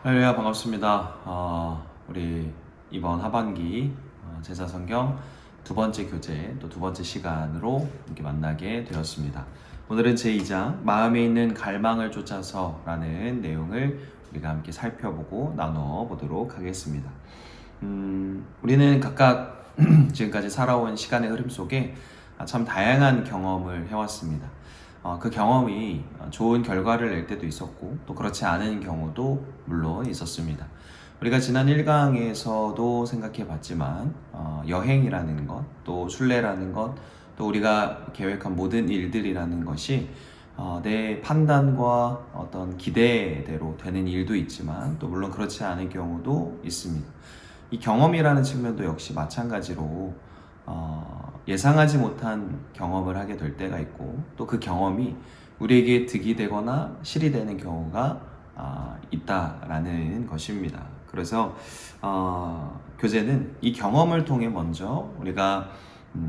할렐루야 반갑습니다. 우리 이번 하반기 제사성경 두 번째 교재 또 두 번째 시간으로 이렇게 만나게 되었습니다. 오늘은 제2장 마음에 있는 갈망을 쫓아서 라는 내용을 우리가 함께 살펴보고 나눠 보도록 하겠습니다. 우리는 각각 지금까지 살아온 시간의 흐름 속에 참 다양한 경험을 해왔습니다. 그 경험이 좋은 결과를 낼 때도 있었고 또 그렇지 않은 경우도 물론 있었습니다. 우리가 지난 1강에서도 생각해 봤지만 여행이라는 것, 또 순례라는 것, 또 우리가 계획한 모든 일들이라는 것이 내 판단과 어떤 기대대로 되는 일도 있지만 또 물론 그렇지 않은 경우도 있습니다. 이 경험이라는 측면도 역시 마찬가지로 예상하지 못한 경험을 하게 될 때가 있고 또 그 경험이 우리에게 득이 되거나 실이 되는 경우가 있다라는 것입니다. 그래서 교재는 이 경험을 통해 먼저 우리가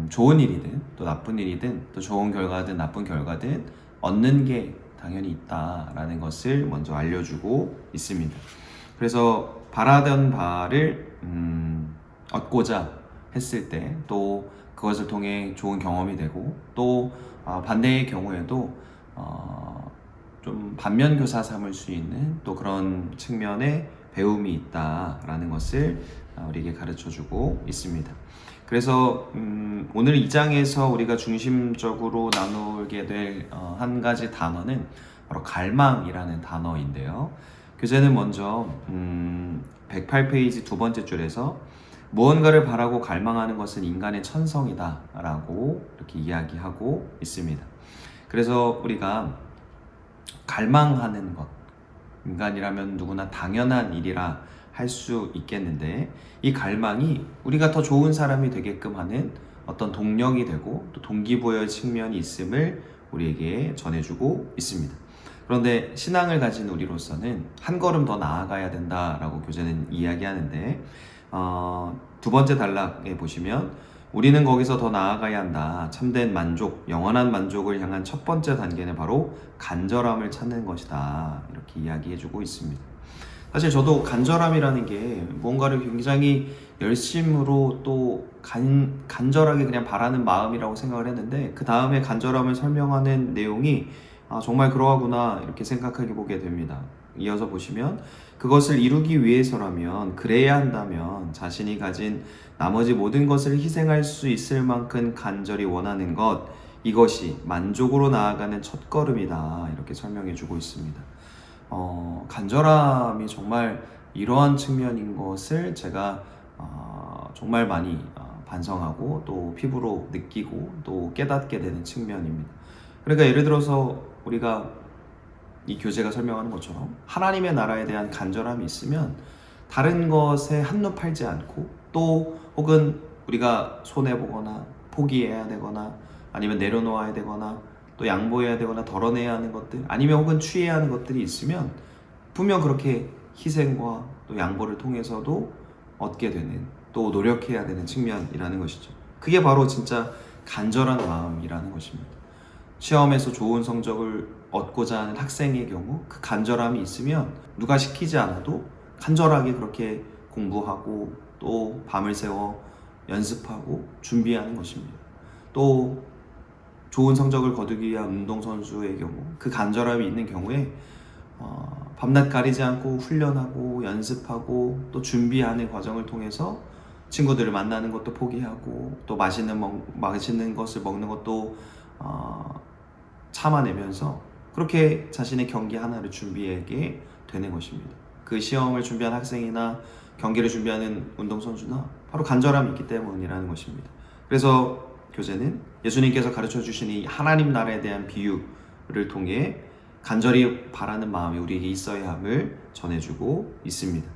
좋은 일이든 또 나쁜 일이든 또 좋은 결과든 나쁜 결과든 얻는 게 당연히 있다라는 것을 먼저 알려주고 있습니다. 그래서 바라던 바를 얻고자 했을 때 또 그것을 통해 좋은 경험이 되고 또 반대의 경우에도 좀 반면교사 삼을 수 있는 또 그런 측면의 배움이 있다라는 것을 우리에게 가르쳐주고 있습니다. 그래서 오늘 2장에서 우리가 중심적으로 나누게 될 한 가지 단어는 바로 갈망이라는 단어인데요. 교재는 먼저 108페이지 두 번째 줄에서 무언가를 바라고 갈망하는 것은 인간의 천성이다 라고 이렇게 이야기하고 있습니다. 그래서 우리가 갈망하는 것, 인간이라면 누구나 당연한 일이라 할 수 있겠는데 이 갈망이 우리가 더 좋은 사람이 되게끔 하는 어떤 동력이 되고 또 동기부여의 측면이 있음을 우리에게 전해주고 있습니다. 그런데 신앙을 가진 우리로서는 한 걸음 더 나아가야 된다라고 교재는 이야기하는데 두 번째 단락에 보시면 우리는 거기서 더 나아가야 한다. 참된 만족, 영원한 만족을 향한 첫 번째 단계는 바로 간절함을 찾는 것이다. 이렇게 이야기해주고 있습니다. 사실 저도 간절함이라는 게 뭔가를 굉장히 열심으로 또 간절하게 그냥 바라는 마음이라고 생각을 했는데 그 다음에 간절함을 설명하는 내용이 정말 그러하구나 이렇게 생각하게 보게 됩니다. 이어서 보시면 그것을 이루기 위해서라면 그래야 한다면 자신이 가진 나머지 모든 것을 희생할 수 있을 만큼 간절히 원하는 것 이것이 만족으로 나아가는 첫걸음이다 이렇게 설명해 주고 있습니다. 간절함이 정말 이러한 측면인 것을 제가 정말 많이 반성하고 또 피부로 느끼고 또 깨닫게 되는 측면입니다. 그러니까 예를 들어서 우리가 이 교재가 설명하는 것처럼 하나님의 나라에 대한 간절함이 있으면 다른 것에 한눈 팔지 않고 또 혹은 우리가 손해보거나 포기해야 되거나 아니면 내려놓아야 되거나 또 양보해야 되거나 덜어내야 하는 것들 아니면 혹은 취해야 하는 것들이 있으면 분명 그렇게 희생과 또 양보를 통해서도 얻게 되는 또 노력해야 되는 측면이라는 것이죠. 그게 바로 진짜 간절한 마음이라는 것입니다. 시험에서 좋은 성적을 얻고자 하는 학생의 경우 그 간절함이 있으면 누가 시키지 않아도 간절하게 그렇게 공부하고 또 밤을 새워 연습하고 준비하는 것입니다. 또 좋은 성적을 거두기 위한 운동선수의 경우 그 간절함이 있는 경우에 밤낮 가리지 않고 훈련하고 연습하고 또 준비하는 과정을 통해서 친구들을 만나는 것도 포기하고 또 맛있는 것을 먹는 것도 참아내면서 그렇게 자신의 경기 하나를 준비하게 되는 것입니다. 그 시험을 준비한 학생이나 경기를 준비하는 운동선수나 바로 간절함이 있기 때문이라는 것입니다. 그래서 교재는 예수님께서 가르쳐 주신 이 하나님 나라에 대한 비유를 통해 간절히 바라는 마음이 우리에게 있어야 함을 전해주고 있습니다.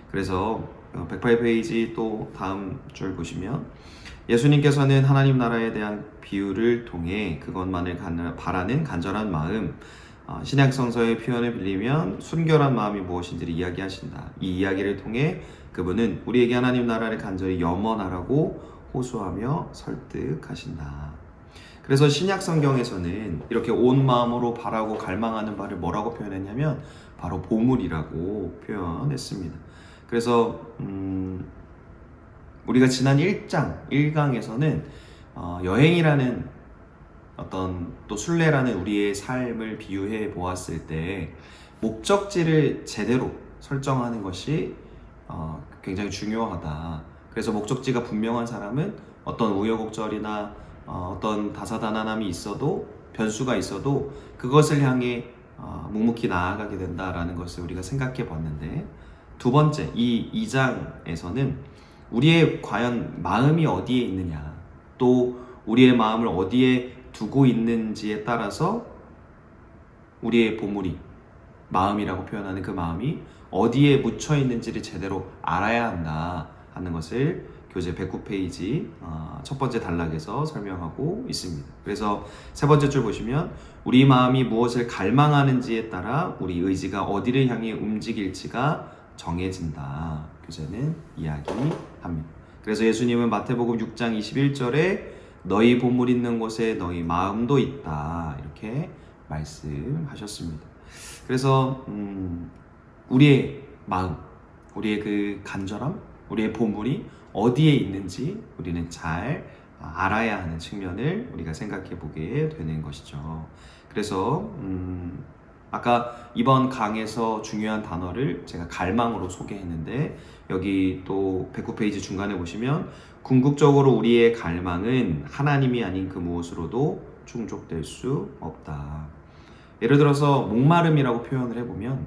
그래서 108페이지 또 다음 줄 보시면 예수님께서는 하나님 나라에 대한 비유를 통해 그것만을 바라는 간절한 마음 신약 성서의 표현을 빌리면 순결한 마음이 무엇인지를 이야기하신다. 이 이야기를 통해 그분은 우리에게 하나님 나라를 간절히 염원하라고 호소하며 설득하신다. 그래서 신약 성경에서는 이렇게 온 마음으로 바라고 갈망하는 바를 뭐라고 표현했냐면 바로 보물이라고 표현했습니다. 그래서 우리가 지난 1장 1강에서는 여행이라는 어떤 또 순례라는 우리의 삶을 비유해 보았을 때 목적지를 제대로 설정하는 것이 굉장히 중요하다. 그래서 목적지가 분명한 사람은 어떤 우여곡절이나 어떤 다사다난함이 있어도 변수가 있어도 그것을 향해 묵묵히 나아가게 된다라는 것을 우리가 생각해 봤는데, 두 번째 이 2장에서는 우리의 과연 마음이 어디에 있느냐, 또 우리의 마음을 어디에 두고 있는지에 따라서 우리의 보물이, 마음이라고 표현하는 그 마음이 어디에 묻혀 있는지를 제대로 알아야 한다 하는 것을 교재 109페이지 첫 번째 단락에서 설명하고 있습니다. 그래서 세 번째 줄 보시면 우리 마음이 무엇을 갈망하는지에 따라 우리 의지가 어디를 향해 움직일지가 정해진다. 교재는 이야기합니다. 그래서 예수님은 마태복음 6장 21절에 너희 보물 있는 곳에 너희 마음도 있다 이렇게 말씀하셨습니다. 그래서 우리의 마음, 우리의 그 간절함, 우리의 보물이 어디에 있는지 우리는 잘 알아야 하는 측면을 우리가 생각해 보게 되는 것이죠. 그래서 아까 이번 강에서 중요한 단어를 제가 갈망으로 소개했는데, 여기 또 109페이지 중간에 보시면 궁극적으로 우리의 갈망은 하나님이 아닌 그 무엇으로도 충족될 수 없다. 예를 들어서 목마름이라고 표현을 해보면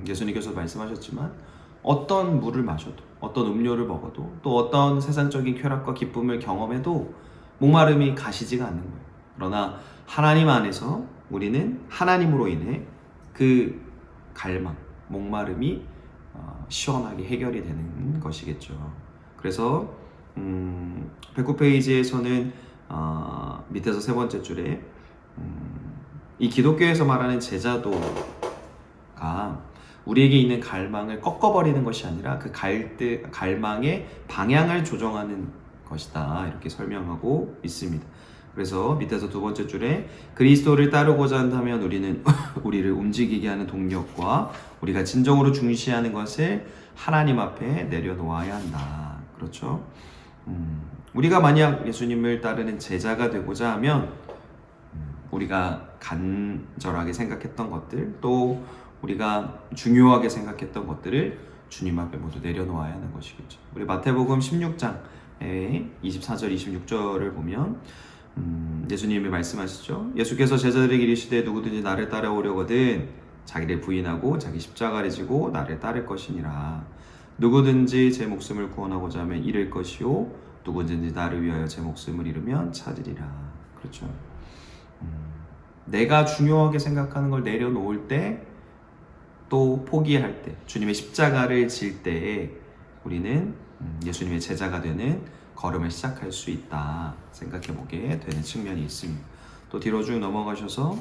예수님께서 말씀하셨지만 어떤 물을 마셔도, 어떤 음료를 먹어도, 또 어떤 세상적인 쾌락과 기쁨을 경험해도 목마름이 가시지가 않는 거예요. 그러나 하나님 안에서 우리는 하나님으로 인해 그 갈망, 목마름이 시원하게 해결이 되는 것이겠죠. 그래서 109페이지에서는 밑에서 세 번째 줄에 이 기독교에서 말하는 제자도가 우리에게 있는 갈망을 꺾어버리는 것이 아니라 그 갈망의 방향을 조정하는 것이다 이렇게 설명하고 있습니다. 그래서 밑에서 두 번째 줄에 그리스도를 따르고자 한다면 우리는 우리를 움직이게 하는 동력과 우리가 진정으로 중시하는 것을 하나님 앞에 내려놓아야 한다. 그렇죠? 우리가 만약 예수님을 따르는 제자가 되고자 하면 우리가 간절하게 생각했던 것들, 또 우리가 중요하게 생각했던 것들을 주님 앞에 모두 내려놓아야 하는 것이겠죠. 우리 마태복음 16장에 24절 26절을 보면 예수님이 말씀하시죠. 예수께서 제자들에게 이르시되 누구든지 나를 따라오려거든 자기를 부인하고 자기 십자가를 지고 나를 따를 것이니라. 누구든지 제 목숨을 구원하고자 하면 잃을 것이요 누구든지 나를 위하여 제 목숨을 잃으면 찾으리라. 그렇죠. 내가 중요하게 생각하는 걸 내려놓을 때, 또 포기할 때, 주님의 십자가를 질 때에 우리는 예수님의 제자가 되는 걸음을 시작할 수 있다 생각해 보게 되는 측면이 있습니다. 또 뒤로 쭉 넘어가셔서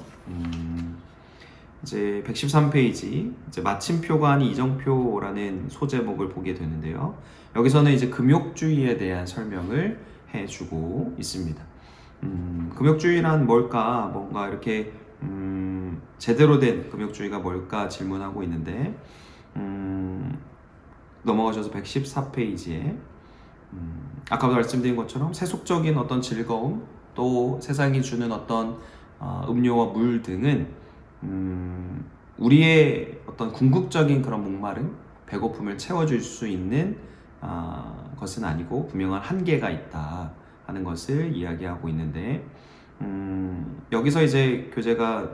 이제 113페이지 이제 마침표가 아닌 이정표라는 소제목을 보게 되는데요. 여기서는 이제 금욕주의에 대한 설명을 해주고 있습니다. 금욕주의란 뭘까? 뭔가 이렇게 제대로 된 금욕주의가 뭘까 질문하고 있는데, 넘어가셔서 114페이지에 아까도 말씀드린 것처럼 세속적인 어떤 즐거움, 또 세상이 주는 어떤 음료와 물 등은 우리의 어떤 궁극적인 그런 목마름, 배고픔을 채워줄 수 있는 것은 아니고 분명한 한계가 있다 하는 것을 이야기하고 있는데, 여기서 이제 교재가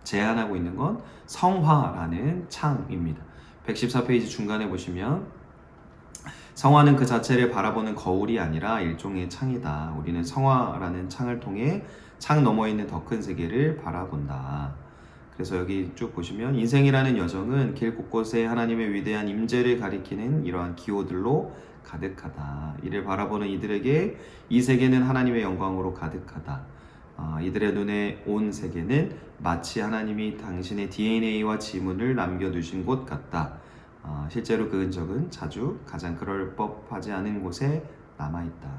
제안하고 있는 건 성화라는 창입니다. 114페이지 중간에 보시면 성화는 그 자체를 바라보는 거울이 아니라 일종의 창이다. 우리는 성화라는 창을 통해 창 너머에 있는 더 큰 세계를 바라본다. 그래서 여기 쭉 보시면 인생이라는 여정은 길 곳곳에 하나님의 위대한 임재를 가리키는 이러한 기호들로 가득하다. 이를 바라보는 이들에게 이 세계는 하나님의 영광으로 가득하다. 이들의 눈에 온 세계는 마치 하나님이 당신의 DNA와 지문을 남겨두신 곳 같다. 실제로 그 흔적은 자주 가장 그럴 법하지 않은 곳에 남아있다.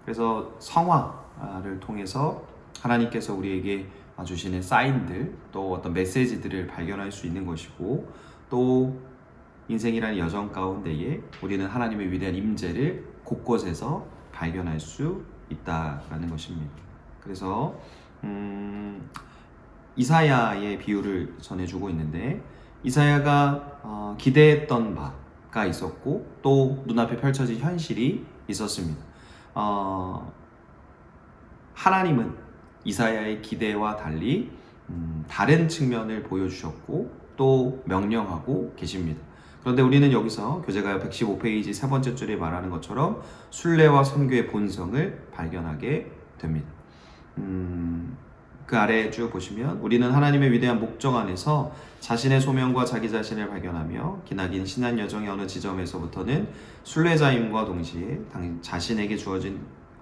그래서 성화, 이사야를 통해서 하나님께서 우리에게 주시는 사인들, 또 어떤 메시지들을 발견할 수 있는 것이고, 또 인생이라는 여정 가운데에 우리는 하나님의 위대한 임재를 곳곳에서 발견할 수 있다라는 것입니다. 그래서 이사야의 비유를 전해주고 있는데, 이사야가 기대했던 바가 있었고 또 눈앞에 펼쳐진 현실이 있었습니다. 하나님은 이사야의 기대와 달리 다른 측면을 보여주셨고 또 명령하고 계십니다. 그런데 우리는 여기서 교재가요 115페이지 세 번째 줄에 말하는 것처럼 순례와 선교의 본성을 발견하게 됩니다. 그 아래에 쭉 보시면 우리는 하나님의 위대한 목적 안에서 자신의 소명과 자기 자신을 발견하며 기나긴 신앙 여정의 어느 지점에서부터는 순례자임과 동시에 자신에게 주어진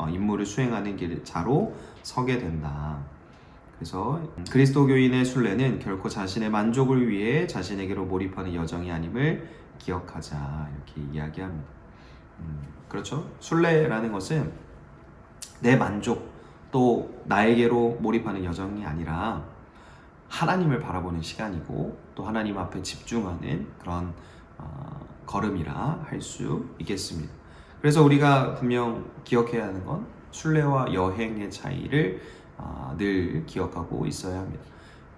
임무를 수행하는 길자로 서게 된다. 그래서 그리스도교인의 순례는 결코 자신의 만족을 위해 자신에게로 몰입하는 여정이 아님을 기억하자, 이렇게 이야기합니다. 그렇죠? 순례라는 것은 내 만족 또 나에게로 몰입하는 여정이 아니라 하나님을 바라보는 시간이고 또 하나님 앞에 집중하는 그런 걸음이라 할 수 있겠습니다. 그래서 우리가 분명 기억해야 하는 건 순례와 여행의 차이를 늘 기억하고 있어야 합니다.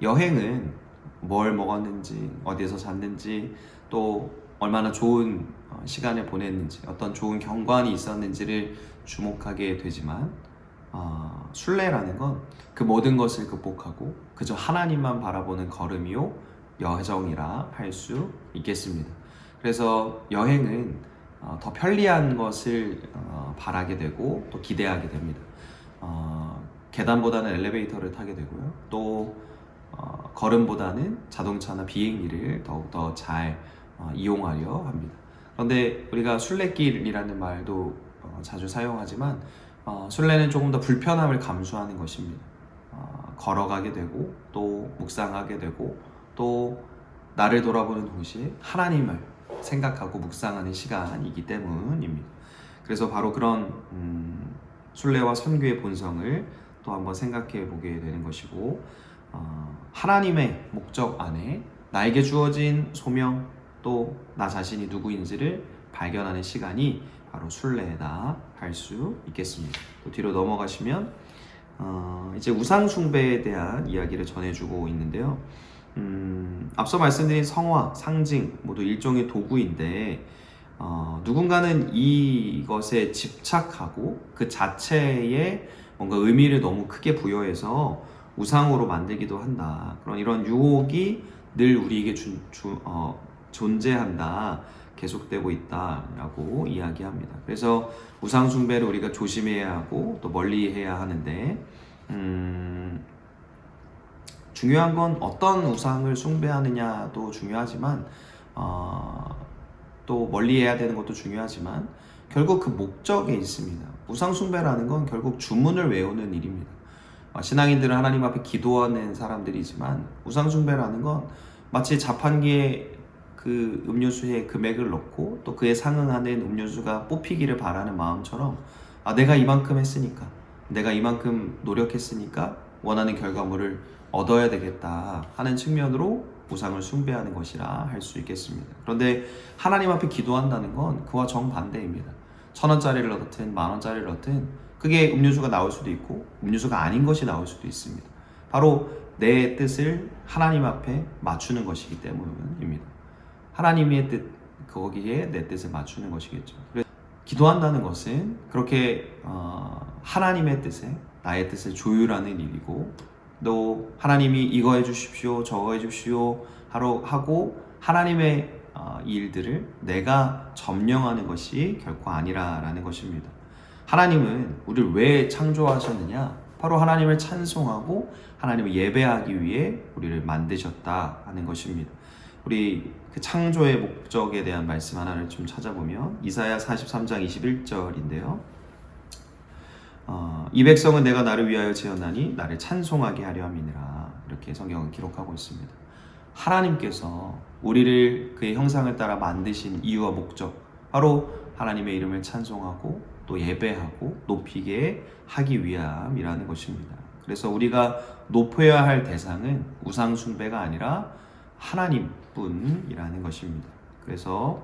여행은 뭘 먹었는지, 어디에서 잤는지, 또 얼마나 좋은 시간을 보냈는지, 어떤 좋은 경관이 있었는지를 주목하게 되지만 순례라는 건 그 모든 것을 극복하고 그저 하나님만 바라보는 걸음이요 여정이라 할 수 있겠습니다. 그래서 여행은 더 편리한 것을 바라게 되고 또 기대하게 됩니다. 계단보다는 엘리베이터를 타게 되고요. 또 걸음보다는 자동차나 비행기를 더욱더 잘 이용하려 합니다. 그런데 우리가 순례길이라는 말도 자주 사용하지만 순례는 조금 더 불편함을 감수하는 것입니다. 걸어가게 되고 또 묵상하게 되고 또 나를 돌아보는 동시에 하나님을 생각하고 묵상하는 시간이기 때문입니다. 그래서 바로 그런 순례와 선교의 본성을 또 한번 생각해 보게 되는 것이고, 하나님의 목적 안에 나에게 주어진 소명 또 나 자신이 누구인지를 발견하는 시간이 바로 순례다 할 수 있겠습니다. 또 뒤로 넘어가시면 이제 우상 숭배에 대한 이야기를 전해주고 있는데요. 앞서 말씀드린 성화, 상징 모두 일종의 도구인데 누군가는 이것에 집착하고 그 자체에 뭔가 의미를 너무 크게 부여해서 우상으로 만들기도 한다. 그런 이런 유혹이 늘 우리에게 존재한다, 계속되고 있다라고 이야기합니다. 그래서 우상 숭배를 우리가 조심해야 하고 또 멀리해야 하는데 중요한 건 어떤 우상을 숭배하느냐도 중요하지만 또 멀리해야 되는 것도 중요하지만 결국 그 목적에 있습니다. 우상 숭배라는 건 결국 주문을 외우는 일입니다. 신앙인들은 하나님 앞에 기도하는 사람들이지만 우상 숭배라는 건 마치 자판기에 그 음료수에 금액을 넣고 또 그에 상응하는 음료수가 뽑히기를 바라는 마음처럼 내가 이만큼 했으니까, 내가 이만큼 노력했으니까 원하는 결과물을 얻어야 되겠다 하는 측면으로 우상을 숭배하는 것이라 할 수 있겠습니다. 그런데 하나님 앞에 기도한다는 건 그와 정반대입니다. 1,000원짜리를 넣든 10,000원짜리를 넣든 그게 음료수가 나올 수도 있고 음료수가 아닌 것이 나올 수도 있습니다. 바로 내 뜻을 하나님 앞에 맞추는 것이기 때문입니다. 하나님의 뜻, 거기에 내 뜻을 맞추는 것이겠죠. 기도한다는 것은 그렇게 하나님의 뜻에 나의 뜻을 조율하는 일이고, 또 하나님이 이거 해주십시오, 저거 해주십시오 하고 하나님의 일들을 내가 점령하는 것이 결코 아니라라는 것입니다. 하나님은 우리를 왜 창조하셨느냐? 바로 하나님을 찬송하고 하나님을 예배하기 위해 우리를 만드셨다 하는 것입니다. 우리 그 창조의 목적에 대한 말씀 하나를 좀 찾아보면 이사야 43장 21절인데요. 이 백성은 내가 나를 위하여 지었나니 나를 찬송하게 하려 함이니라, 이렇게 성경은 기록하고 있습니다. 하나님께서 우리를 그의 형상을 따라 만드신 이유와 목적, 바로 하나님의 이름을 찬송하고 또 예배하고 높이게 하기 위함이라는 것입니다. 그래서 우리가 높여야 할 대상은 우상 숭배가 아니라 하나님뿐이라는 것입니다. 그래서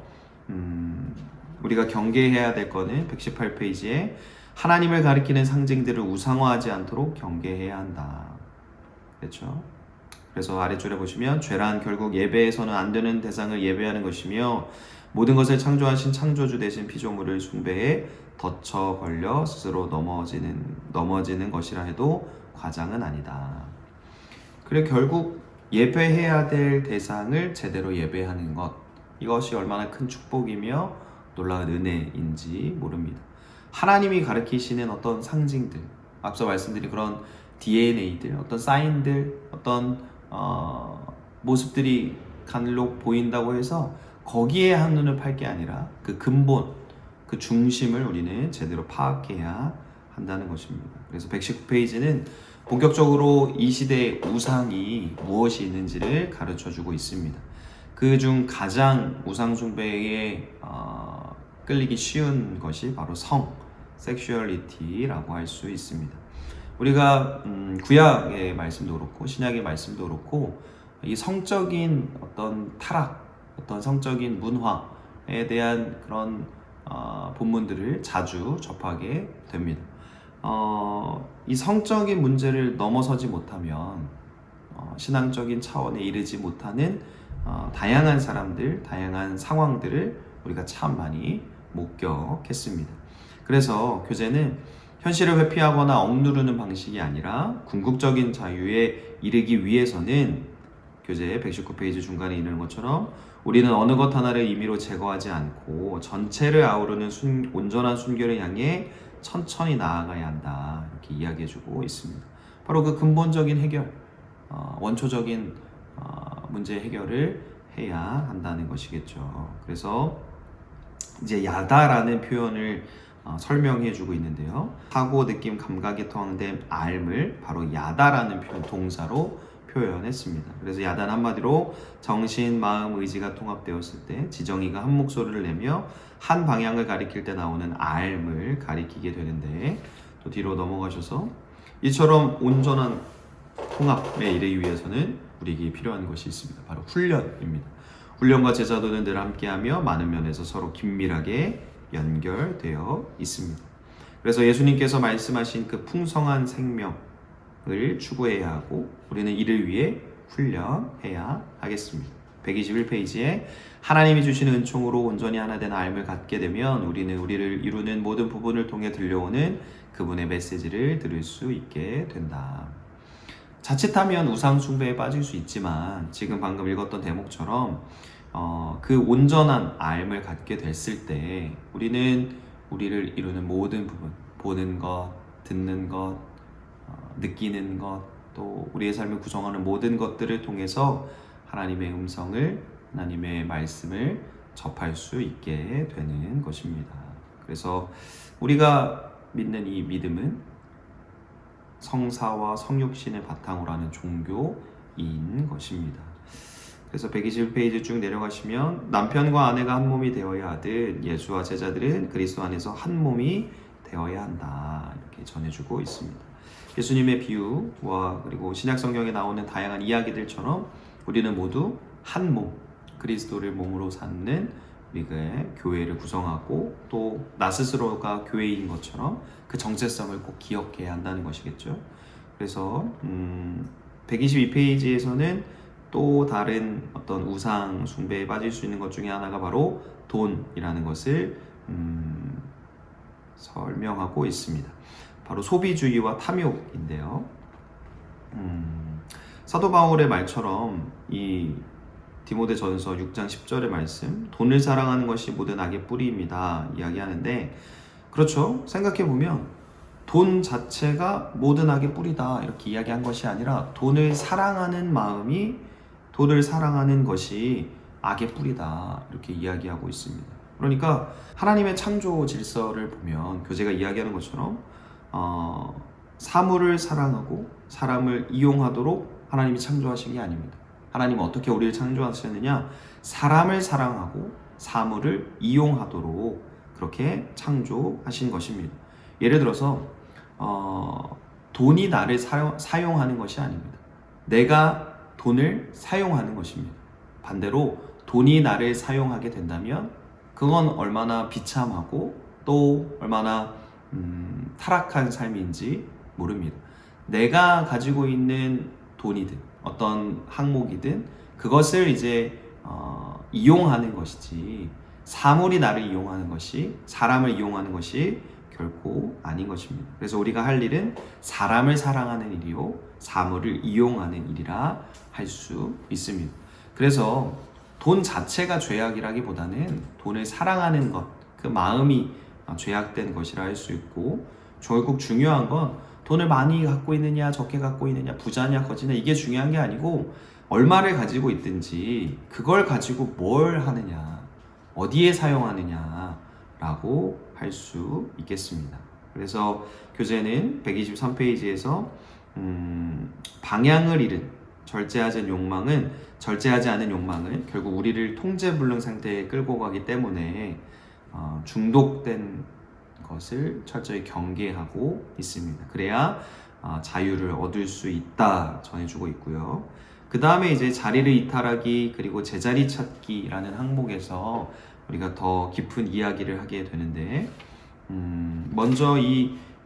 우리가 경계해야 될 거는 118페이지에 하나님을 가리키는 상징들을 우상화하지 않도록 경계해야 한다. 그렇죠? 그래서 아래줄에 보시면 죄란 결국 예배에서는 안 되는 대상을 예배하는 것이며 모든 것을 창조하신 창조주 대신 피조물을 숭배해 덫어 걸려 스스로 넘어지는 것이라 해도 과장은 아니다. 그래 결국 예배해야 될 대상을 제대로 예배하는 것, 이것이 얼마나 큰 축복이며 놀라운 은혜인지 모릅니다. 하나님이 가르치시는 어떤 상징들, 앞서 말씀드린 그런 DNA들, 어떤 사인들, 어떤 모습들이 간혹 보인다고 해서 거기에 한눈을 팔 게 아니라 그 근본, 그 중심을 우리는 제대로 파악해야 한다는 것입니다. 그래서 119페이지는 본격적으로 이 시대의 우상이 무엇이 있는지를 가르쳐주고 있습니다. 그 중 가장 우상 숭배에 끌리기 쉬운 것이 바로 섹슈얼리티라고 할 수 있습니다. 우리가 구약의 말씀도 그렇고 신약의 말씀도 그렇고 이 성적인 어떤 타락, 어떤 성적인 문화에 대한 그런 본문들을 자주 접하게 됩니다. 이 성적인 문제를 넘어서지 못하면 신앙적인 차원에 이르지 못하는 다양한 사람들, 다양한 상황들을 우리가 참 많이 목격했습니다. 그래서 교재는 현실을 회피하거나 억누르는 방식이 아니라 궁극적인 자유에 이르기 위해서는 교재 119페이지 중간에 있는 것처럼 우리는 어느 것 하나를 임의로 제거하지 않고 전체를 아우르는 온전한 순결을 향해 천천히 나아가야 한다, 이렇게 이야기해주고 있습니다. 바로 그 근본적인 해결, 원초적인 문제 해결을 해야 한다는 것이겠죠. 그래서 이제 야다라는 표현을 설명해주고 있는데요. 사고, 느낌, 감각에 포함된 알을 바로 야다라는 표현, 동사로 표현했습니다. 그래서 야단 한마디로 정신, 마음, 의지가 통합되었을 때 지정이가 한 목소리를 내며 한 방향을 가리킬 때 나오는 알을 가리키게 되는데, 또 뒤로 넘어가셔서 이처럼 온전한 통합에 이르기 위해서는 우리에게 필요한 것이 있습니다. 바로 훈련입니다. 훈련과 제자도는 늘 함께하며 많은 면에서 서로 긴밀하게 연결되어 있습니다. 그래서 예수님께서 말씀하신 그 풍성한 생명을 추구해야 하고 우리는 이를 위해 훈련해야 하겠습니다. 121페이지에 하나님이 주시는 은총으로 온전히 하나 된 알을 갖게 되면 우리는 우리를 이루는 모든 부분을 통해 들려오는 그분의 메시지를 들을 수 있게 된다. 자칫하면 우상 숭배에 빠질 수 있지만 지금 방금 읽었던 대목처럼 그 온전한 알을 갖게 됐을 때 우리는 우리를 이루는 모든 부분, 보는 것, 듣는 것, 느끼는 것, 또 우리의 삶을 구성하는 모든 것들을 통해서 하나님의 음성을, 하나님의 말씀을 접할 수 있게 되는 것입니다. 그래서 우리가 믿는 이 믿음은 성사와 성육신을 바탕으로 하는 종교인 것입니다. 그래서 121페이지 쭉 내려가시면 남편과 아내가 한 몸이 되어야 하듯 예수와 제자들은 그리스도 안에서 한 몸이 되어야 한다, 이렇게 전해주고 있습니다. 예수님의 비유와 그리고 신약 성경에 나오는 다양한 이야기들처럼 우리는 모두 한 몸, 그리스도를 몸으로 삼는 우리가 교회를 구성하고 또 나 스스로가 교회인 것처럼 그 정체성을 꼭 기억해야 한다는 것이겠죠. 그래서 122페이지에서는 또 다른 어떤 우상 숭배에 빠질 수 있는 것 중에 하나가 바로 돈이라는 것을 설명하고 있습니다. 바로 소비주의와 탐욕인데요. 사도 바울의 말처럼 이 디모데전서 6장 10절의 말씀, 돈을 사랑하는 것이 모든 악의 뿌리입니다, 이야기하는데, 그렇죠. 생각해보면 돈 자체가 모든 악의 뿌리다, 이렇게 이야기한 것이 아니라 돈을 사랑하는 마음이, 돈을 사랑하는 것이 악의 뿌리다, 이렇게 이야기하고 있습니다. 그러니까 하나님의 창조 질서를 보면 교재가 이야기하는 것처럼 사물을 사랑하고 사람을 이용하도록 하나님이 창조하신 게 아닙니다. 하나님은 어떻게 우리를 창조하셨느냐? 사람을 사랑하고 사물을 이용하도록 그렇게 창조하신 것입니다. 예를 들어서 돈이 나를 사용하는 것이 아닙니다. 내가 돈을 사용하는 것입니다. 반대로 돈이 나를 사용하게 된다면 그건 얼마나 비참하고 또 얼마나 타락한 삶인지 모릅니다. 내가 가지고 있는 돈이든 어떤 항목이든 그것을 이제 이용하는 것이지 사물이 나를 이용하는 것이 사람을 이용하는 것이 결코 아닌 것입니다. 그래서 우리가 할 일은 사람을 사랑하는 일이요 사물을 이용하는 일이라 할 수 있습니다. 그래서 돈 자체가 죄악이라기보다는 돈을 사랑하는 것, 그 마음이 죄악된 것이라 할 수 있고, 결국 중요한 건 돈을 많이 갖고 있느냐 적게 갖고 있느냐 부자냐 거지냐 이게 중요한 게 아니고 얼마를 가지고 있든지 그걸 가지고 뭘 하느냐 어디에 사용하느냐 라고 할 수 있겠습니다. 그래서 교재는 123페이지에서 방향을 잃은 절제하지 않은 욕망은 결국 우리를 통제불능 상태에 끌고 가기 때문에 중독된 것을 철저히 경계하고 있습니다. 그래야 자유를 얻을 수 있다 전해주고 있고요. 그 다음에 이제 자리를 이탈하기 그리고 제자리 찾기라는 항목에서 우리가 더 깊은 이야기를 하게 되는데 먼저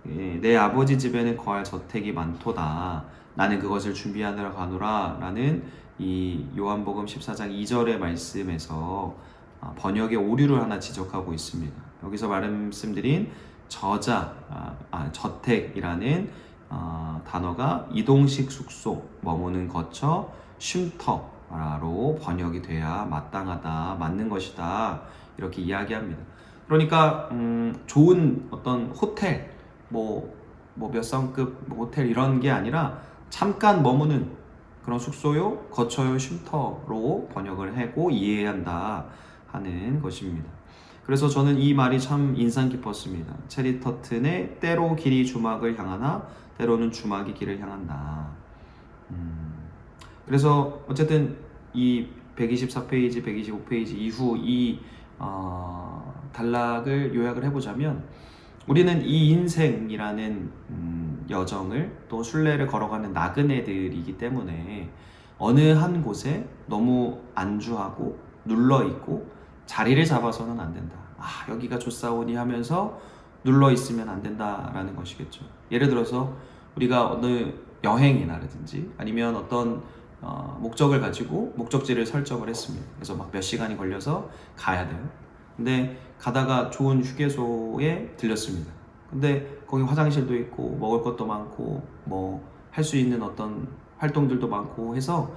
내 아버지 집에는 거할 저택이 많도다 나는 그것을 준비하느라 가노라 라는 이 요한복음 14장 2절의 말씀에서 번역의 오류를 하나 지적하고 있습니다. 여기서 말씀드린 저택이라는 단어가 이동식 숙소, 머무는 거처, 쉼터로 번역이 돼야 마땅하다, 맞는 것이다 이렇게 이야기합니다. 그러니까 좋은 어떤 호텔, 몇 성급 호텔 이런 게 아니라 잠깐 머무는 그런 숙소요, 거처요, 쉼터로 번역을 하고 이해해야 한다 하는 것입니다. 그래서 저는 이 말이 참 인상 깊었습니다. 체리 터튼의 때로 길이 주막을 향하나 때로는 주막이 길을 향한다. 그래서 어쨌든 이 124페이지, 125페이지 이후 이 단락을 요약을 해보자면 우리는 이 인생이라는 여정을 또 순례를 걸어가는 나그네들이기 때문에 어느 한 곳에 너무 안주하고 눌러있고 자리를 잡아서는 안 된다. 여기가 좋사오니 하면서 눌러있으면 안 된다라는 것이겠죠. 예를 들어서 우리가 어느 여행이나라든지 아니면 어떤 목적을 가지고 목적지를 설정을 했습니다. 그래서 막 몇 시간이 걸려서 가야 돼요. 근데 가다가 좋은 휴게소에 들렸습니다. 근데 거기 화장실도 있고 먹을 것도 많고 할 수 있는 어떤 활동들도 많고 해서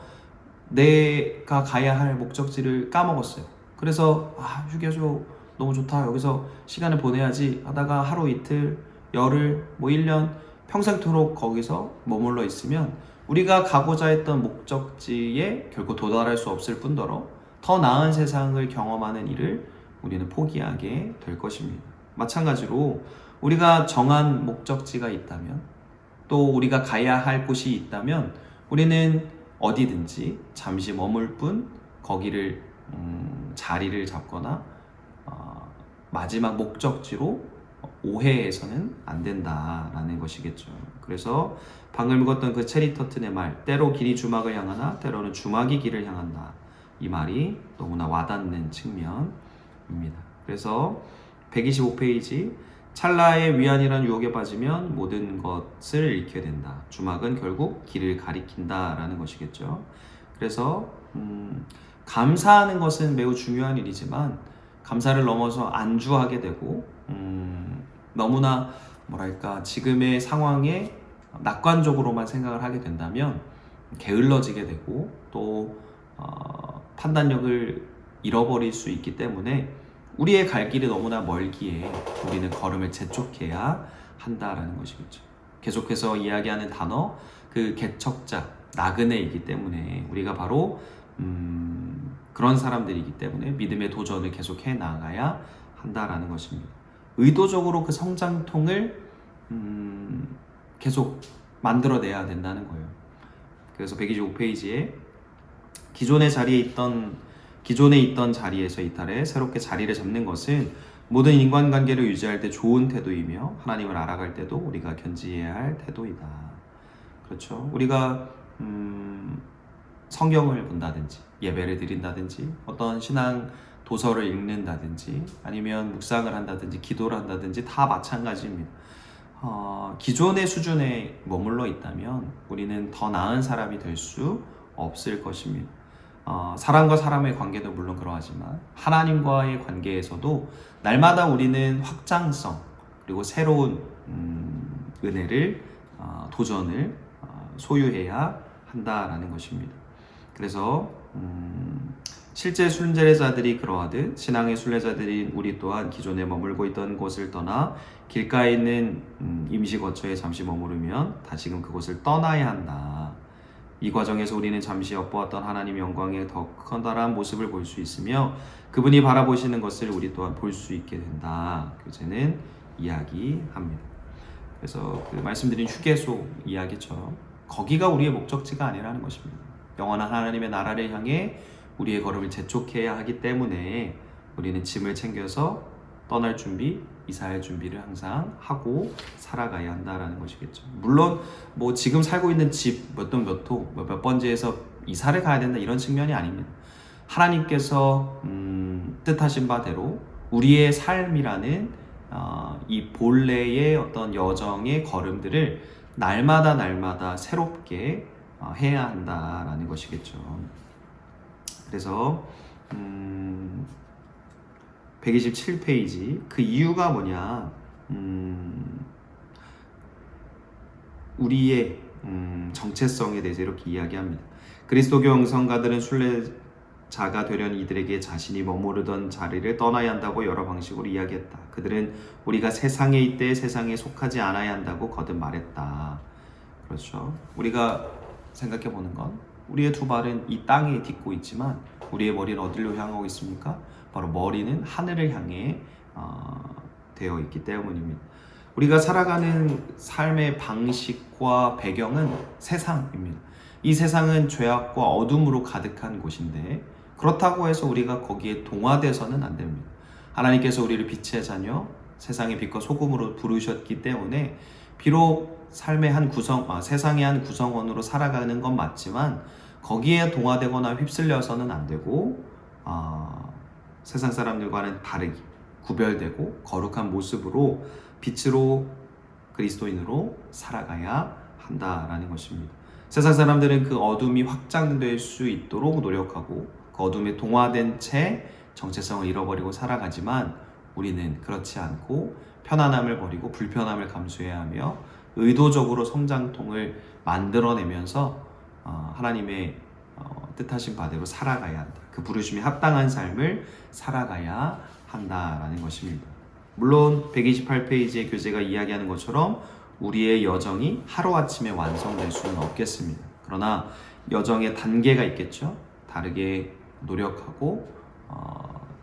내가 가야 할 목적지를 까먹었어요. 그래서 휴게소 너무 좋다 여기서 시간을 보내야지 하다가 하루 이틀 열흘 1년 평생토록 거기서 머물러 있으면 우리가 가고자 했던 목적지에 결코 도달할 수 없을 뿐더러 더 나은 세상을 경험하는 일을 우리는 포기하게 될 것입니다. 마찬가지로 우리가 정한 목적지가 있다면 또 우리가 가야 할 곳이 있다면 우리는 어디든지 잠시 머물 뿐 거기를 자리를 잡거나 마지막 목적지로 오해해서는 안 된다라는 것이겠죠. 그래서 방금 읽었던 그 체리 터튼의 말 때로 길이 주막을 향하나 때로는 주막이 길을 향한다 이 말이 너무나 와닿는 측면입니다. 그래서 125페이지 찰나의 위안이란 유혹에 빠지면 모든 것을 잃게 된다. 주막은 결국 길을 가리킨다라는 것이겠죠. 그래서 감사하는 것은 매우 중요한 일이지만 감사를 넘어서 안주하게 되고 너무나 지금의 상황에 낙관적으로만 생각을 하게 된다면 게을러지게 되고 또 판단력을 잃어버릴 수 있기 때문에 우리의 갈 길이 너무나 멀기에 우리는 걸음을 재촉해야 한다라는 것이겠죠. 계속해서 이야기하는 단어 그 개척자 나그네이기 때문에 우리가 바로 그런 사람들이기 때문에 믿음의 도전을 계속해 나가야 한다라는 것입니다. 의도적으로 그 성장통을 계속 만들어내야 된다는 거예요. 그래서 125페이지에 기존에 있던 자리에서 이탈해 새롭게 자리를 잡는 것은 모든 인간관계를 유지할 때 좋은 태도이며 하나님을 알아갈 때도 우리가 견지해야 할 태도이다. 그렇죠. 우리가 성경을 본다든지 예배를 드린다든지 어떤 신앙 도서를 읽는다든지 아니면 묵상을 한다든지 기도를 한다든지 다 마찬가지입니다. 기존의 수준에 머물러 있다면 우리는 더 나은 사람이 될 수 없을 것입니다. 사람과 사람의 관계도 물론 그러하지만 하나님과의 관계에서도 날마다 우리는 확장성 그리고 새로운 은혜를 도전을 소유해야 한다라는 것입니다. 그래서 실제 순례자들이 그러하듯 신앙의 순례자들인 우리 또한 기존에 머물고 있던 곳을 떠나 길가에 있는 임시 거처에 잠시 머무르면 다시금 그곳을 떠나야 한다. 이 과정에서 우리는 잠시 엿보았던 하나님의 영광의 더 커다란 모습을 볼 수 있으며 그분이 바라보시는 것을 우리 또한 볼 수 있게 된다. 교재는 이야기합니다. 그래서 그 말씀드린 휴게소 이야기처럼 거기가 우리의 목적지가 아니라는 것입니다. 영원한 하나님의 나라를 향해 우리의 걸음을 재촉해야 하기 때문에 우리는 짐을 챙겨서 떠날 준비, 이사할 준비를 항상 하고 살아가야 한다라는 것이겠죠. 물론 뭐 지금 살고 있는 집 몇 번지에서 이사를 가야 된다 이런 측면이 아닙니다. 하나님께서 뜻하신 바대로 우리의 삶이라는 이 본래의 어떤 여정의 걸음들을 날마다 새롭게 해야 한다라는 것이겠죠. 그래서 127페이지 그 이유가 뭐냐? 우리의 정체성에 대해서 이렇게 이야기합니다. 그리스도교 영성가들은 순례자가 되려는 이들에게 자신이 머무르던 자리를 떠나야 한다고 여러 방식으로 이야기했다. 그들은 우리가 세상에 있되 세상에 속하지 않아야 한다고 거듭 말했다. 그렇죠. 우리가 생각해 보는 건 우리의 두 발은 이 땅에 딛고 있지만 우리의 머리는 어디로 향하고 있습니까? 바로 머리는 하늘을 향해 되어 있기 때문입니다. 우리가 살아가는 삶의 방식과 배경은 세상입니다. 이 세상은 죄악과 어둠으로 가득한 곳인데 그렇다고 해서 우리가 거기에 동화돼서는 안 됩니다. 하나님께서 우리를 빛의 자녀, 세상의 빛과 소금으로 부르셨기 때문에 비록 삶의 한 세상의 한 구성원으로 살아가는 건 맞지만 거기에 동화되거나 휩쓸려서는 안 되고 세상 사람들과는 다르게 구별되고 거룩한 모습으로 빛으로 그리스도인으로 살아가야 한다라는 것입니다. 세상 사람들은 그 어둠이 확장될 수 있도록 노력하고 그 어둠에 동화된 채 정체성을 잃어버리고 살아가지만 우리는 그렇지 않고 편안함을 버리고 불편함을 감수해야 하며 의도적으로 성장통을 만들어내면서 하나님의 뜻하신 바대로 살아가야 한다. 그 부르심에 합당한 삶을 살아가야 한다라는 것입니다. 물론 128페이지의 교재가 이야기하는 것처럼 우리의 여정이 하루아침에 완성될 수는 없겠습니다. 그러나 여정의 단계가 있겠죠. 다르게 노력하고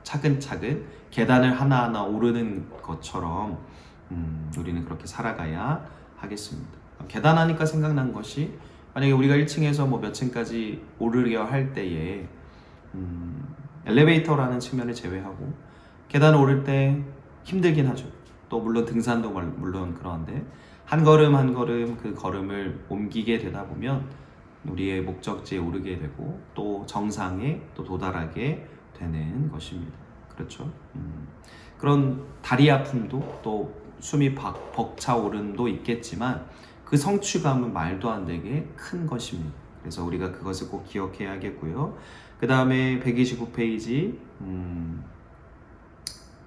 차근차근 계단을 하나하나 오르는 것처럼 우리는 그렇게 살아가야 하겠습니다. 계단 하니까 생각난 것이 만약에 우리가 1층에서 몇 층까지 오르려 할 때에 엘리베이터라는 측면을 제외하고 계단을 오를 때 힘들긴 하죠. 또 물론 등산도 물론 그런데 한 걸음 한 걸음 그 걸음을 옮기게 되다 보면 우리의 목적지에 오르게 되고 또 정상에 또 도달하게 되는 것입니다. 그렇죠? 그런 다리 아픔도 또 숨이 벅차오름도 있겠지만 그 성취감은 말도 안 되게 큰 것입니다. 그래서 우리가 그것을 꼭 기억해야겠고요. 그 다음에 129페이지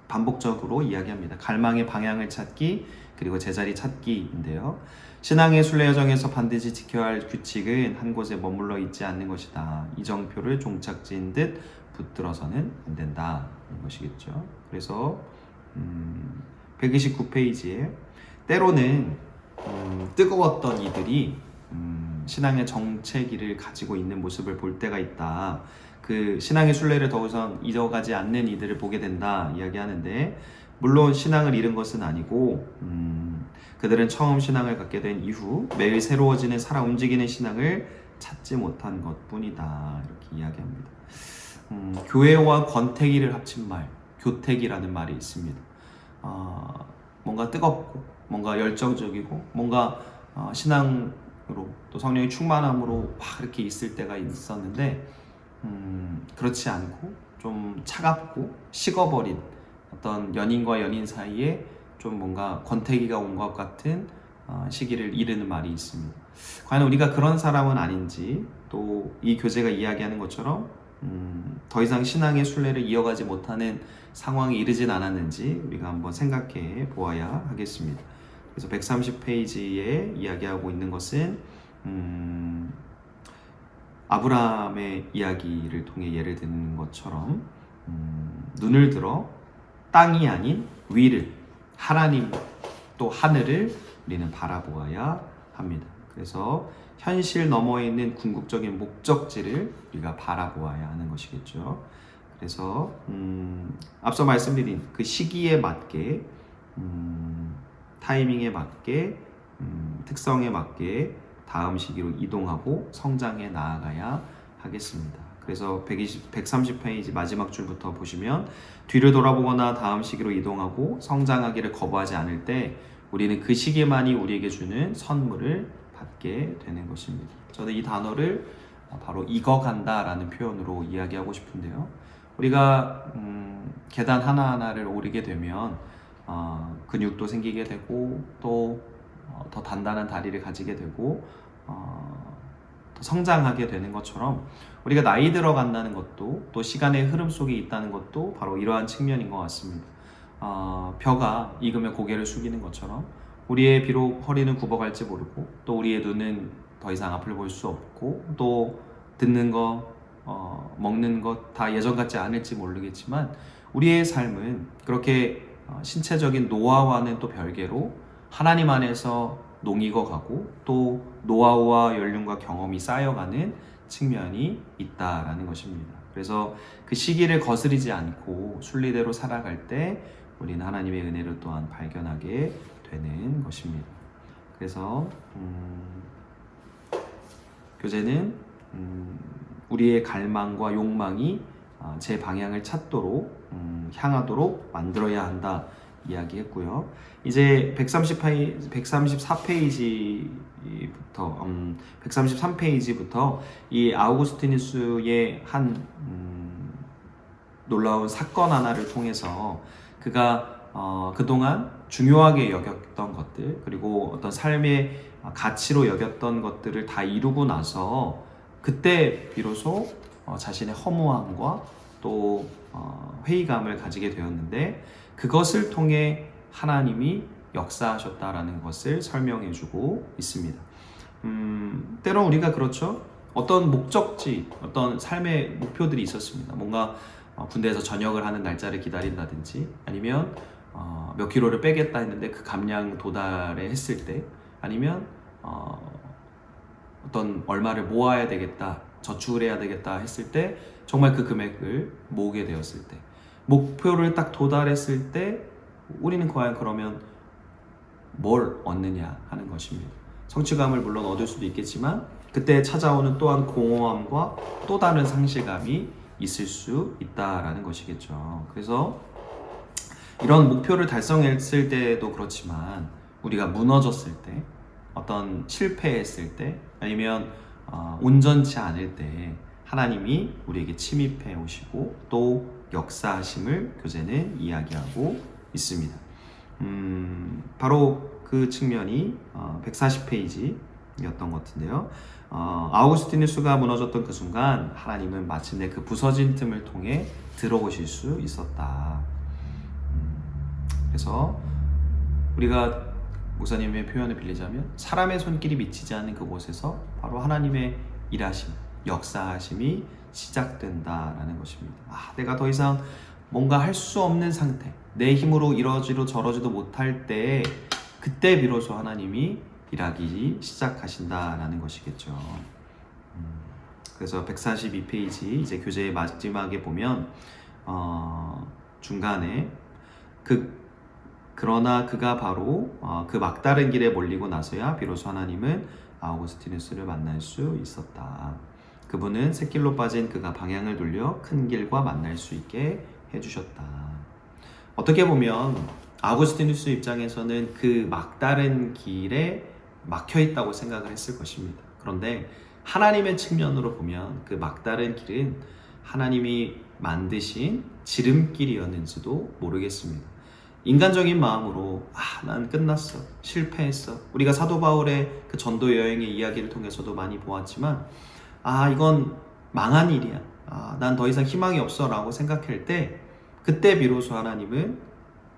반복적으로 이야기합니다. 갈망의 방향을 찾기 그리고 제자리 찾기인데요. 신앙의 순례여정에서 반드시 지켜야 할 규칙은 한 곳에 머물러 있지 않는 것이다. 이정표를 종착지인 듯 붙들어서는 안 된다. 이런 것이겠죠. 그래서 129페이지에 때로는 뜨거웠던 이들이 신앙의 정체기를 가지고 있는 모습을 볼 때가 있다. 그 신앙의 순례를 더 이상 잊어가지 않는 이들을 보게 된다 이야기하는데 물론 신앙을 잃은 것은 아니고 그들은 처음 신앙을 갖게 된 이후 매일 새로워지는 살아 움직이는 신앙을 찾지 못한 것뿐이다 이렇게 이야기합니다. 교회와 권태기를 합친 말 교태기라는 말이 있습니다. 뭔가 뜨겁고 뭔가 열정적이고 뭔가 신앙으로 또 성령의 충만함으로 막 이렇게 있을 때가 있었는데 그렇지 않고 좀 차갑고 식어버린 어떤 연인과 연인 사이에 좀 뭔가 권태기가 온 것 같은 시기를 이르는 말이 있습니다. 과연 우리가 그런 사람은 아닌지, 또 이 교재가 이야기하는 것처럼 더 이상 신앙의 순례를 이어가지 못하는 상황에 이르진 않았는지 우리가 한번 생각해 보아야 하겠습니다. 그래서 130페이지에 이야기하고 있는 것은 아브라함의 이야기를 통해 예를 드는 것처럼 눈을 들어 땅이 아닌 위를, 하나님 또 하늘을 우리는 바라보아야 합니다. 그래서 현실 너머에 있는 궁극적인 목적지를 우리가 바라보아야 하는 것이겠죠. 그래서 앞서 말씀드린 그 시기에 맞게, 타이밍에 맞게, 특성에 맞게 다음 시기로 이동하고 성장해 나아가야 하겠습니다. 그래서 130페이지 마지막 줄부터 보시면 뒤를 돌아보거나 다음 시기로 이동하고 성장하기를 거부하지 않을 때 우리는 그 시기만이 우리에게 주는 선물을 받게 되는 것입니다. 저는 이 단어를 바로 익어간다 라는 표현으로 이야기하고 싶은데요. 우리가 계단 하나하나를 오르게 되면 근육도 생기게 되고 또 더 단단한 다리를 가지게 되고 더 성장하게 되는 것처럼 우리가 나이 들어간다는 것도 또 시간의 흐름 속에 있다는 것도 바로 이러한 측면인 것 같습니다. 벼가 익으면 고개를 숙이는 것처럼 우리의 비록 허리는 굽어갈지 모르고 또 우리의 눈은 더 이상 앞을 볼 수 없고 또 듣는 것, 먹는 것 다 예전 같지 않을지 모르겠지만 우리의 삶은 그렇게 신체적인 노화와는 또 별개로 하나님 안에서 농익어가고 또 노하우와 연륜과 경험이 쌓여가는 측면이 있다라는 것입니다. 그래서 그 시기를 거스르지 않고 순리대로 살아갈 때 우리는 하나님의 은혜를 또한 발견하게 되는 것입니다. 그래서 교재는 우리의 갈망과 욕망이 제 방향을 찾도록 향하도록 만들어야 한다 이야기했고요. 이제 133페이지부터 이 아우구스티누스의 한 놀라운 사건 하나를 통해서 그가 그동안 중요하게 여겼던 것들, 그리고 어떤 삶의 가치로 여겼던 것들을 다 이루고 나서 그때 비로소 자신의 허무함과 또 회의감을 가지게 되었는데 그것을 통해 하나님이 역사하셨다라는 것을 설명해주고 있습니다. 때론 우리가 그렇죠. 어떤 목적지, 어떤 삶의 목표들이 있었습니다. 뭔가 군대에서 전역을 하는 날짜를 기다린다든지 아니면 몇 킬로를 빼겠다 했는데 그 감량 도달에 했을 때 아니면 어떤 얼마를 모아야 되겠다, 저축을 해야 되겠다 했을 때 정말 그 금액을 모으게 되었을 때 목표를 딱 도달했을 때 우리는 과연 그러면 뭘 얻느냐 하는 것입니다. 성취감을 물론 얻을 수도 있겠지만 그때 찾아오는 또한 공허함과 또 다른 상실감이 있을 수 있다라는 것이겠죠. 그래서 이런 목표를 달성했을 때도 그렇지만 우리가 무너졌을 때, 어떤 실패했을 때, 아니면 온전치 않을 때 하나님이 우리에게 침입해 오시고 또 역사하심을 교재는 이야기하고 있습니다. 바로 그 측면이 140페이지였던 것 같은데요. 아우구스티누스가 무너졌던 그 순간 하나님은 마침내 그 부서진 틈을 통해 들어오실 수 있었다. 그래서 우리가 목사님의 표현을 빌리자면 사람의 손길이 미치지 않는 그곳에서 바로 하나님의 일하심, 역사하심이 시작된다라는 것입니다. 내가 더 이상 뭔가 할 수 없는 상태, 내 힘으로 이러지도 저러지도 못할 때 그때 비로소 하나님이 일하기 시작하신다라는 것이겠죠. 그래서 142페이지 이제 교재의 마지막에 보면 중간에 그러나 그가 바로 그 막다른 길에 몰리고 나서야 비로소 하나님은 아우구스티누스를 만날 수 있었다. 그분은 샛길로 빠진 그가 방향을 돌려 큰 길과 만날 수 있게 해주셨다. 어떻게 보면 아우구스티누스 입장에서는 그 막다른 길에 막혀 있다고 생각을 했을 것입니다. 그런데 하나님의 측면으로 보면 그 막다른 길은 하나님이 만드신 지름길이었는지도 모르겠습니다. 인간적인 마음으로 난 끝났어, 실패했어. 우리가 사도 바울의 그 전도 여행의 이야기를 통해서도 많이 보았지만 이건 망한 일이야. 난 더 이상 희망이 없어 라고 생각할 때 그때 비로소 하나님은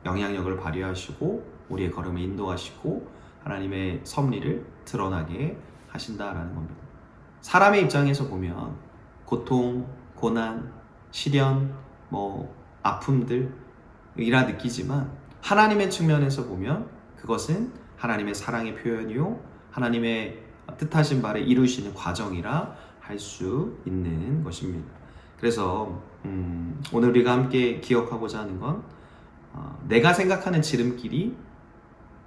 영향력을 발휘하시고 우리의 걸음을 인도하시고 하나님의 섭리를 드러나게 하신다라는 겁니다. 사람의 입장에서 보면 고통, 고난, 시련, 아픔들 이라 느끼지만 하나님의 측면에서 보면 그것은 하나님의 사랑의 표현이요 하나님의 뜻하신 바를 이루시는 과정이라 할 수 있는 것입니다. 그래서 오늘 우리가 함께 기억하고자 하는 건 내가 생각하는 지름길이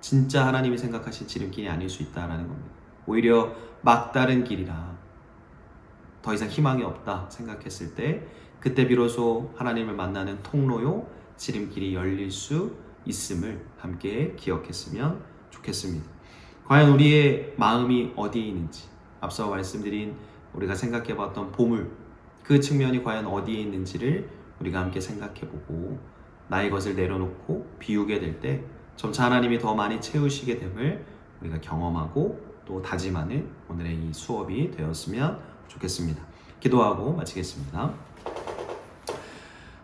진짜 하나님이 생각하신 지름길이 아닐 수 있다는 겁니다. 오히려 막다른 길이라 더 이상 희망이 없다 생각했을 때 그때 비로소 하나님을 만나는 통로요 지름길이 열릴 수 있음을 함께 기억했으면 좋겠습니다. 과연 우리의 마음이 어디에 있는지, 앞서 말씀드린 우리가 생각해봤던 보물, 그 측면이 과연 어디에 있는지를 우리가 함께 생각해보고 나의 것을 내려놓고 비우게 될 때 점차 하나님이 더 많이 채우시게 됨을 우리가 경험하고 또 다짐하는 오늘의 이 수업이 되었으면 좋겠습니다. 기도하고 마치겠습니다.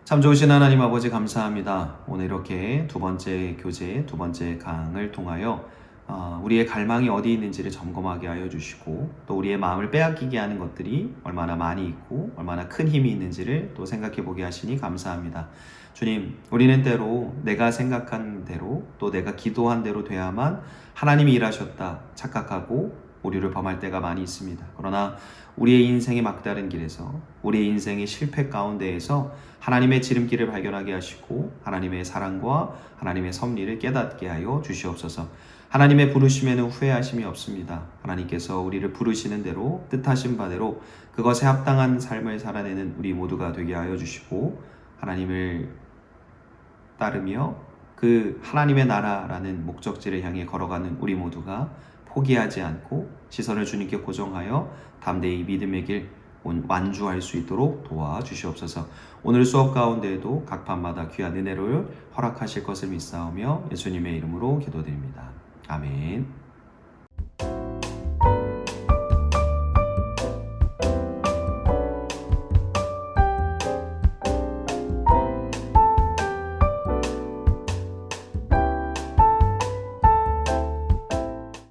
참 좋으신 하나님 아버지 감사합니다. 오늘 이렇게 두 번째 교재, 두 번째 강을 통하여 우리의 갈망이 어디 있는지를 점검하게 하여 주시고 또 우리의 마음을 빼앗기게 하는 것들이 얼마나 많이 있고 얼마나 큰 힘이 있는지를 또 생각해 보게 하시니 감사합니다. 주님, 우리는 때로 내가 생각한 대로 또 내가 기도한 대로 돼야만 하나님이 일하셨다 착각하고 오류를 범할 때가 많이 있습니다. 그러나 우리의 인생의 막다른 길에서 우리의 인생의 실패 가운데에서 하나님의 지름길을 발견하게 하시고 하나님의 사랑과 하나님의 섭리를 깨닫게 하여 주시옵소서. 하나님의 부르심에는 후회하심이 없습니다. 하나님께서 우리를 부르시는 대로 뜻하신 바대로 그것에 합당한 삶을 살아내는 우리 모두가 되게 하여 주시고 하나님을 따르며 그 하나님의 나라라는 목적지를 향해 걸어가는 우리 모두가 포기하지 않고 시선을 주님께 고정하여 담대히 믿음의 길 완주할 수 있도록 도와주시옵소서. 오늘 수업 가운데에도 각 판마다 귀한 은혜를 허락하실 것을 믿사오며 예수님의 이름으로 기도드립니다. 아멘.